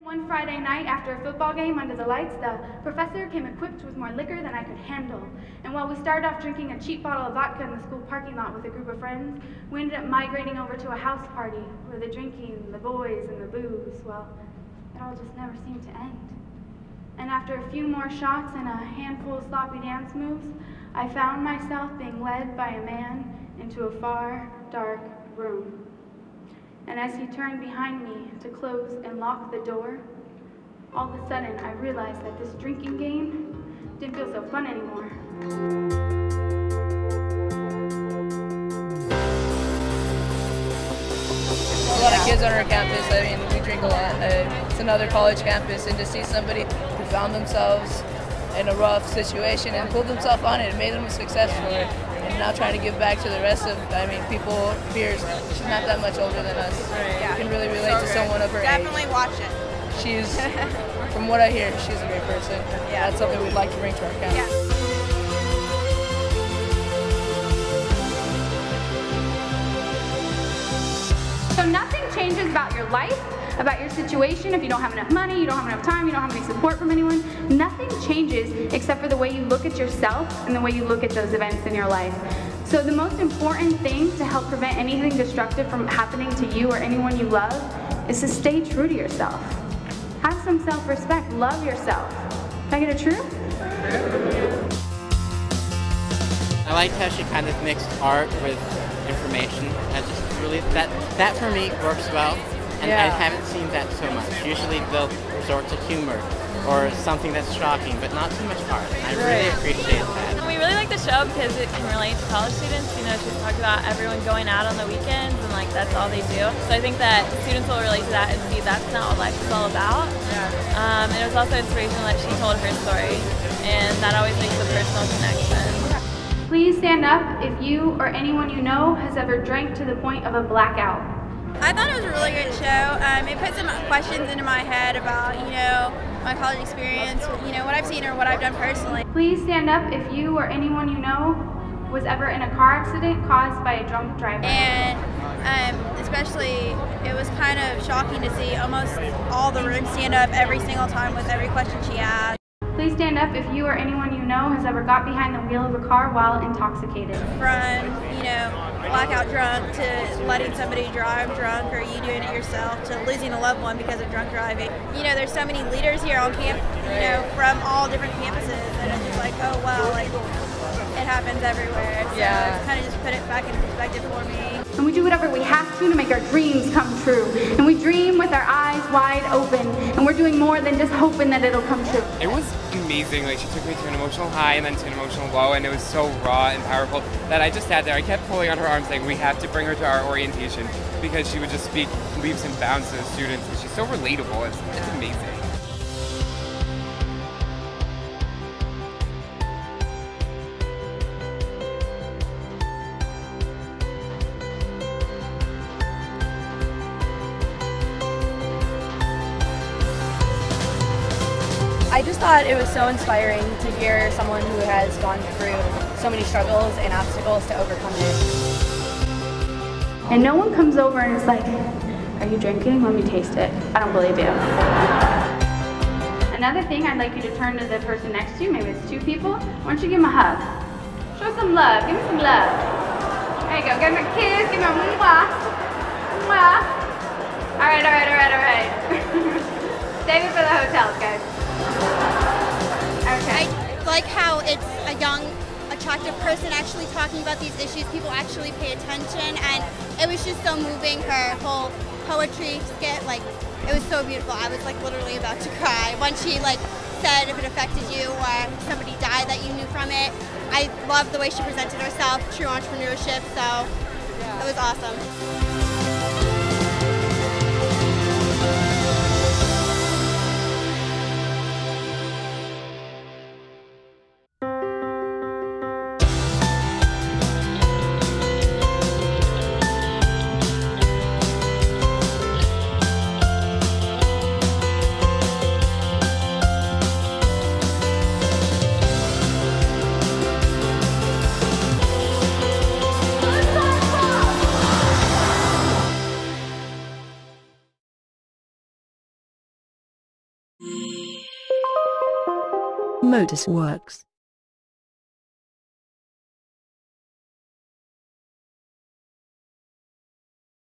One Friday night after a football game under the lights, the professor came equipped with more liquor than I could handle. And while we started off drinking a cheap bottle of vodka in the school parking lot with a group of friends, we ended up migrating over to a house party where the drinking, the boys, and the booze, well, it all just never seemed to end. And after a few more shots and a handful of sloppy dance moves, I found myself being led by a man into a far, dark room. And as he turned behind me to close and lock the door, all of a sudden I realized that this drinking game didn't feel so fun anymore. A lot of kids on our campus, I mean, we drink a lot. It's another college campus, and to see somebody who found themselves in a rough situation and pulled themselves on it, made them successful, and now trying to give back to the rest of, I mean, people, peers. She's not that much older than us. Yeah. You can really relate to someone of her Definitely age. watch it. She's, from what I hear, she's a great person. Yeah. That's something we'd like to bring to our campus. Yeah. So nothing changes about your life, about your situation, if you don't have enough money, you don't have enough time, you don't have any support from anyone. Nothing changes except for the way you look at yourself and the way you look at those events in your life. So the most important thing to help prevent anything destructive from happening to you or anyone you love is to stay true to yourself. Have some self-respect, love yourself. Did I get it true? I liked how she kind of mixed art with information. I just really, that for me works well, and I haven't seen that so much. Usually they'll resort to humor or something that's shocking, but not too much art. I really appreciate that. We really like the show because it can relate to college students. You know, she talked about everyone going out on the weekends and like that's all they do. So I think that students will relate to that and see that's not what life is all about. And it was also inspirational that she told her story, and that always makes a personal connection. Please stand up if you or anyone you know has ever drank to the point of a blackout. I thought it was a really good show. It put some questions into my head about, you know, my college experience, you know, what I've seen or what I've done personally. Please stand up if you or anyone you know was ever in a car accident caused by a drunk driver. And especially, it was kind of shocking to see almost all the room stand up every single time with every question she asked. Please stand up if you or anyone you know has ever got behind the wheel of a car while intoxicated. From, you know, blackout drunk to letting somebody drive drunk, or you doing it yourself, to losing a loved one because of drunk driving. You know, there's so many leaders here on campus, you know, from all different campuses, and it's just like, oh wow, like, it happens everywhere. So it's kind of just put it back into perspective for me. And we do whatever we have to make our dreams come true. And we dream with our eyes wide open, and we're doing more than just hoping that it'll come true. It was amazing. Like, she took me to an emotional high and then to an emotional low, and it was so raw and powerful that I just sat there. I kept pulling on her arm saying, we have to bring her to our orientation, because she would just speak leaps and bounds to the students, and she's so relatable. It's amazing. I just thought it was so inspiring to hear someone who has gone through so many struggles and obstacles to overcome it. And no one comes over and is like, are you drinking? Let me taste it. I don't believe you. Another thing, I'd like you to turn to the person next to you, maybe it's two people. Why don't you give them a hug? Show some love, give me some love. There you go, give them a kiss, give them a mwah. Mwah. All right. Save it for the hotels, guys. Okay. I like how it's a young, attractive person actually talking about these issues. People actually pay attention, and it was just so moving. Her whole poetry skit, like, it was so beautiful. I was like literally about to cry when she like said if it affected you or somebody died that you knew from it. I loved the way she presented herself, true entrepreneurship. So it was awesome. Motorworks.